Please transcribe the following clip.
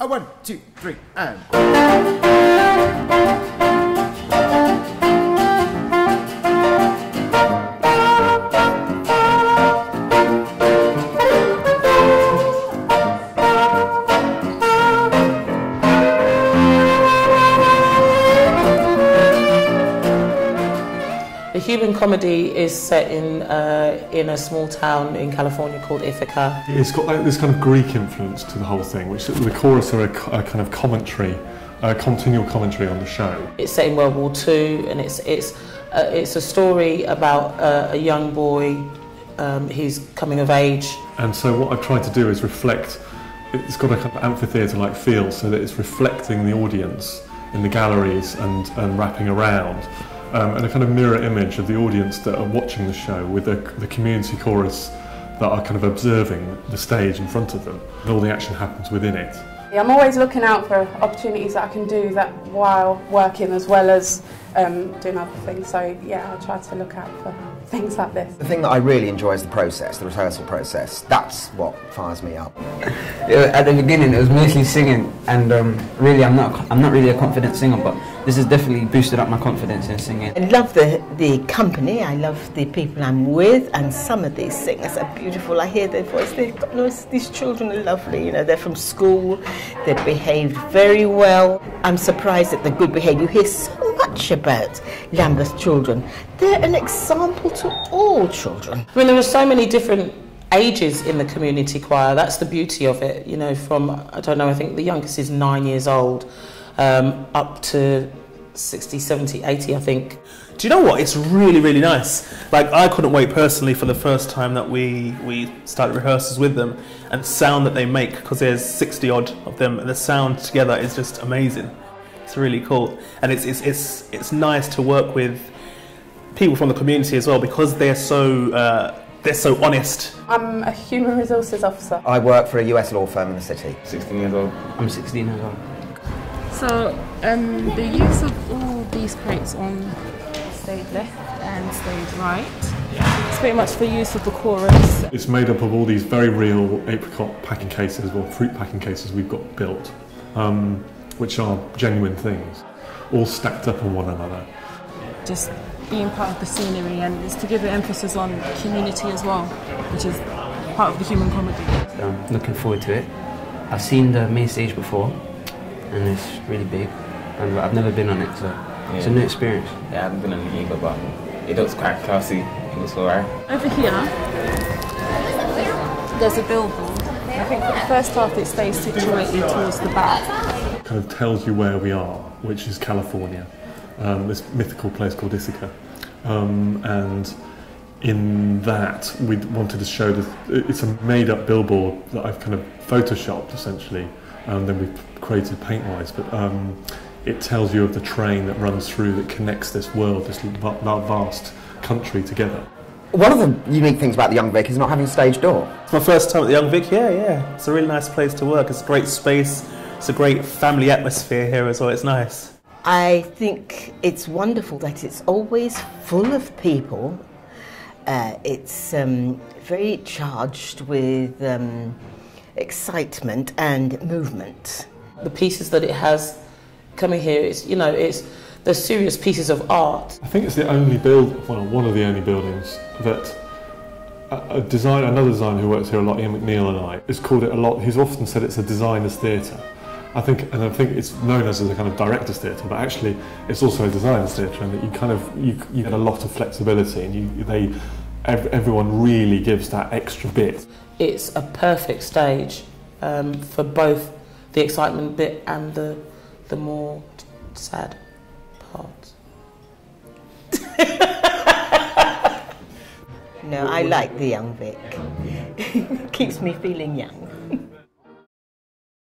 1, 2, 3, and... The human comedy is set in a small town in California called Ithaca. It's got like this kind of Greek influence to the whole thing, which the chorus are a kind of commentary, a continual commentary on the show. It's set in World War II, and it's a story about a young boy who's coming of age. And so what I've tried to do is reflect. It's got a kind of amphitheatre-like feel, so that it's reflecting the audience in the galleries and wrapping around. And a kind of mirror image of the audience that are watching the show with the community chorus that are kind of observing the stage in front of them. And all the action happens within it. Yeah, I'm always looking out for opportunities that I can do that while working as well as doing other things. So yeah, I try to look out for things like this. The thing that I really enjoy is the process, the rehearsal process. That's what fires me up. At the beginning, it was mostly singing, and really, I'm not really a confident singer, but this has definitely boosted up my confidence in singing. I love the company, I love the people I'm with, and some of these singers are beautiful. I hear their voice. These children are lovely, you know, they're from school, they've behaved very well. I'm surprised at the good behaviour. You hear so much about Lambeth children. They're an example to all children. I mean, there are so many different ages in the community choir. That's the beauty of it, you know, from, I don't know, I think the youngest is 9 years old, up to 60, 70, 80, I think. Do you know what? It's really, really nice. Like, I couldn't wait personally for the first time that we started rehearsals with them, and the sound that they make, because there's 60 odd of them, and the sound together is just amazing. It's really cool, and it's nice to work with people from the community as well, because they're so honest. I'm a human resources officer. I work for a US law firm in the city. 16 years old. I'm 16 years old. So the use of all these crates on stage left and stage right, it's pretty much for use of the chorus. It's made up of all these very real apricot packing cases, or fruit packing cases we've got built, which are genuine things, all stacked up on one another. Just being part of the scenery, and it's to give the emphasis on community as well, which is part of the human comedy. So I'm looking forward to it. I've seen the main stage before, and it's really big, and I've never been on it, so it's a new experience. Yeah, I haven't been on it either, but it looks quite classy. It looks alright. Over here, there's a billboard. I think for the first half it stays situated towards the back. It kind of tells you where we are, which is California, this mythical place called Ithaca. And in that, we wanted to show that it's a made-up billboard that I've kind of photoshopped, essentially, and then we've created paint-wise, but it tells you of the train that runs through, that connects this world, this vast country together. One of the unique things about the Young Vic is not having a stage door. It's my first time at the Young Vic, yeah. It's a really nice place to work. It's a great space. It's a great family atmosphere here as well. It's nice. I think it's wonderful that it's always full of people. It's very charged with excitement and movement. The pieces that it has coming here, they're serious pieces of art. I think it's the only one of the only buildings that another designer who works here a lot, Ian McNeil and I, has called it a lot. He's often said it's a designer's theatre. I think it's known as a kind of director's theatre, but actually it's also a designer's theatre, and that you get a lot of flexibility, and everyone really gives that extra bit. It's a perfect stage for both the excitement bit and the more sad parts. No, I like the Young Vic. Keeps me feeling young.